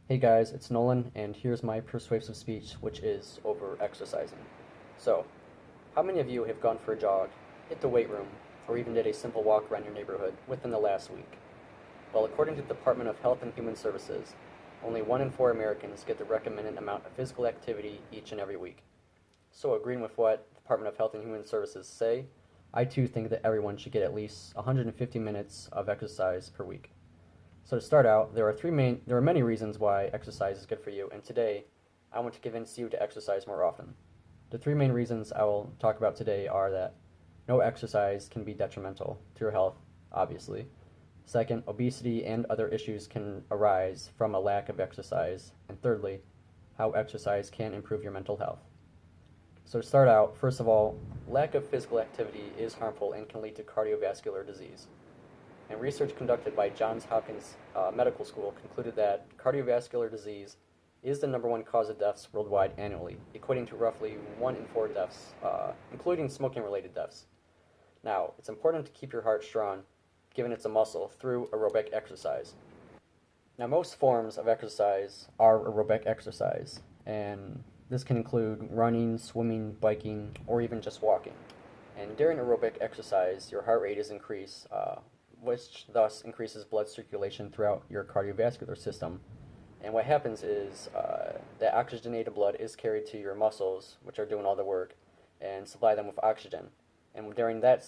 Hey guys, it's Nolan, and here's my persuasive speech, which is over exercising. So, how many of you have gone for a jog, hit the weight room, or even did a simple walk around your neighborhood within the last week? Well, according to the Department of Health and Human Services, only 1 in 4 Americans get the recommended amount of physical activity each and every week. So, agreeing with what the Department of Health and Human Services say, I too think that everyone should get at least 150 minutes of exercise per week. So to start out, there are many reasons why exercise is good for you, and today I want to convince you to exercise more often. The three main reasons I will talk about today are that no exercise can be detrimental to your health, obviously. Second, obesity and other issues can arise from a lack of exercise. And thirdly, how exercise can improve your mental health. So to start out, first of all, lack of physical activity is harmful and can lead to cardiovascular disease. And research conducted by Johns Hopkins Medical School concluded that cardiovascular disease is the number one cause of deaths worldwide annually, equating to roughly 1 in 4 deaths, including smoking-related deaths. Now, it's important to keep your heart strong, given it's a muscle, through aerobic exercise. Now, most forms of exercise are aerobic exercise, and this can include running, swimming, biking, or even just walking. And during aerobic exercise, your heart rate is increased, which thus increases blood circulation throughout your cardiovascular system. And what happens is that oxygenated blood is carried to your muscles, which are doing all the work, and supply them with oxygen. And during that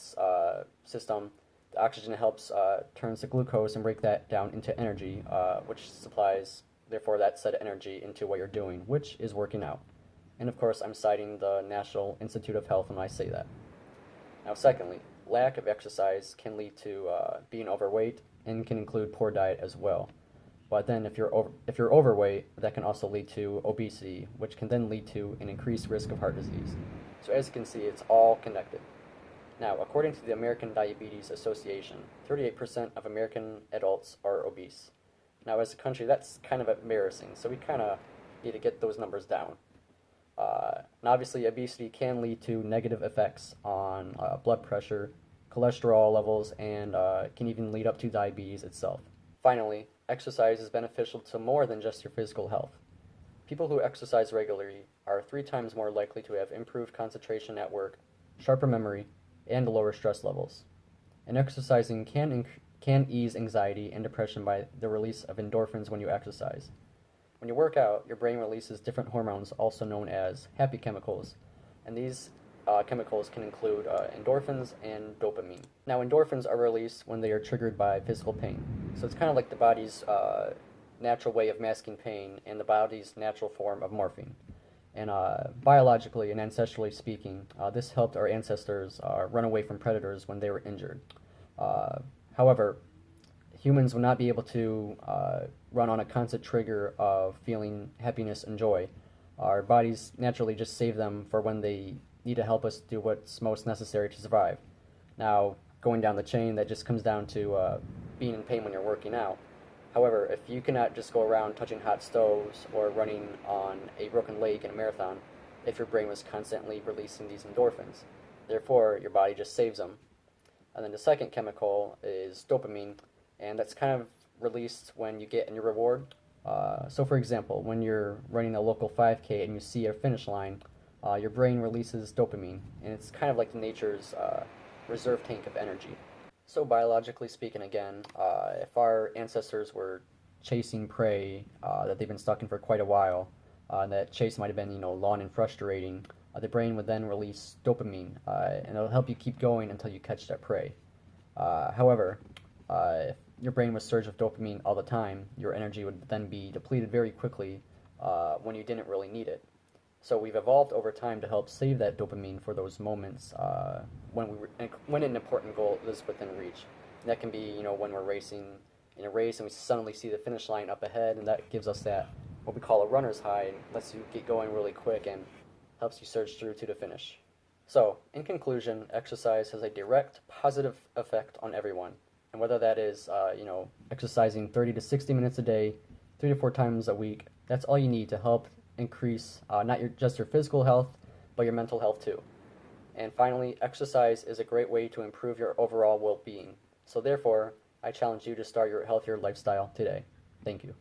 system, the oxygen helps turns the glucose and break that down into energy, which supplies, therefore, that said energy into what you're doing, which is working out. And of course, I'm citing the National Institute of Health when I say that. Now, secondly, lack of exercise can lead to being overweight and can include poor diet as well. But then if you're overweight, that can also lead to obesity, which can then lead to an increased risk of heart disease. So as you can see, it's all connected. Now, according to the American Diabetes Association, 38% of American adults are obese. Now, as a country, that's kind of embarrassing, so we kind of need to get those numbers down. And obviously, obesity can lead to negative effects on blood pressure, cholesterol levels, and can even lead up to diabetes itself. Finally, exercise is beneficial to more than just your physical health. People who exercise regularly are 3 times more likely to have improved concentration at work, sharper memory, and lower stress levels. And exercising can ease anxiety and depression by the release of endorphins when you exercise. When you work out, your brain releases different hormones, also known as happy chemicals, and these chemicals can include endorphins and dopamine. Now, endorphins are released when they are triggered by physical pain, so it's kind of like the body's natural way of masking pain and the body's natural form of morphine. And biologically and ancestrally speaking, this helped our ancestors run away from predators when they were injured. However, humans will not be able to run on a constant trigger of feeling happiness and joy. Our bodies naturally just save them for when they need to help us do what's most necessary to survive. Now, going down the chain, that just comes down to being in pain when you're working out. However, if you cannot just go around touching hot stoves or running on a broken leg in a marathon, if your brain was constantly releasing these endorphins, therefore your body just saves them. And then the second chemical is dopamine, and that's kind of released when you get a new reward. So for example, when you're running a local 5K and you see a finish line, your brain releases dopamine, and it's kind of like nature's reserve tank of energy. So biologically speaking again, if our ancestors were chasing prey that they've been stuck in for quite a while, and that chase might have been, long and frustrating, the brain would then release dopamine, and it'll help you keep going until you catch that prey. However, if your brain was surged with dopamine all the time, your energy would then be depleted very quickly when you didn't really need it. So we've evolved over time to help save that dopamine for those moments when an important goal is within reach. And that can be, when we're racing in a race and we suddenly see the finish line up ahead, and that gives us that what we call a runner's high, and lets you get going really quick and helps you surge through to the finish. So, in conclusion, exercise has a direct positive effect on everyone. And whether that is, exercising 30 to 60 minutes a day, 3 to 4 times a week, that's all you need to help increase not just your physical health, but your mental health too. And finally, exercise is a great way to improve your overall well-being. So therefore, I challenge you to start your healthier lifestyle today. Thank you.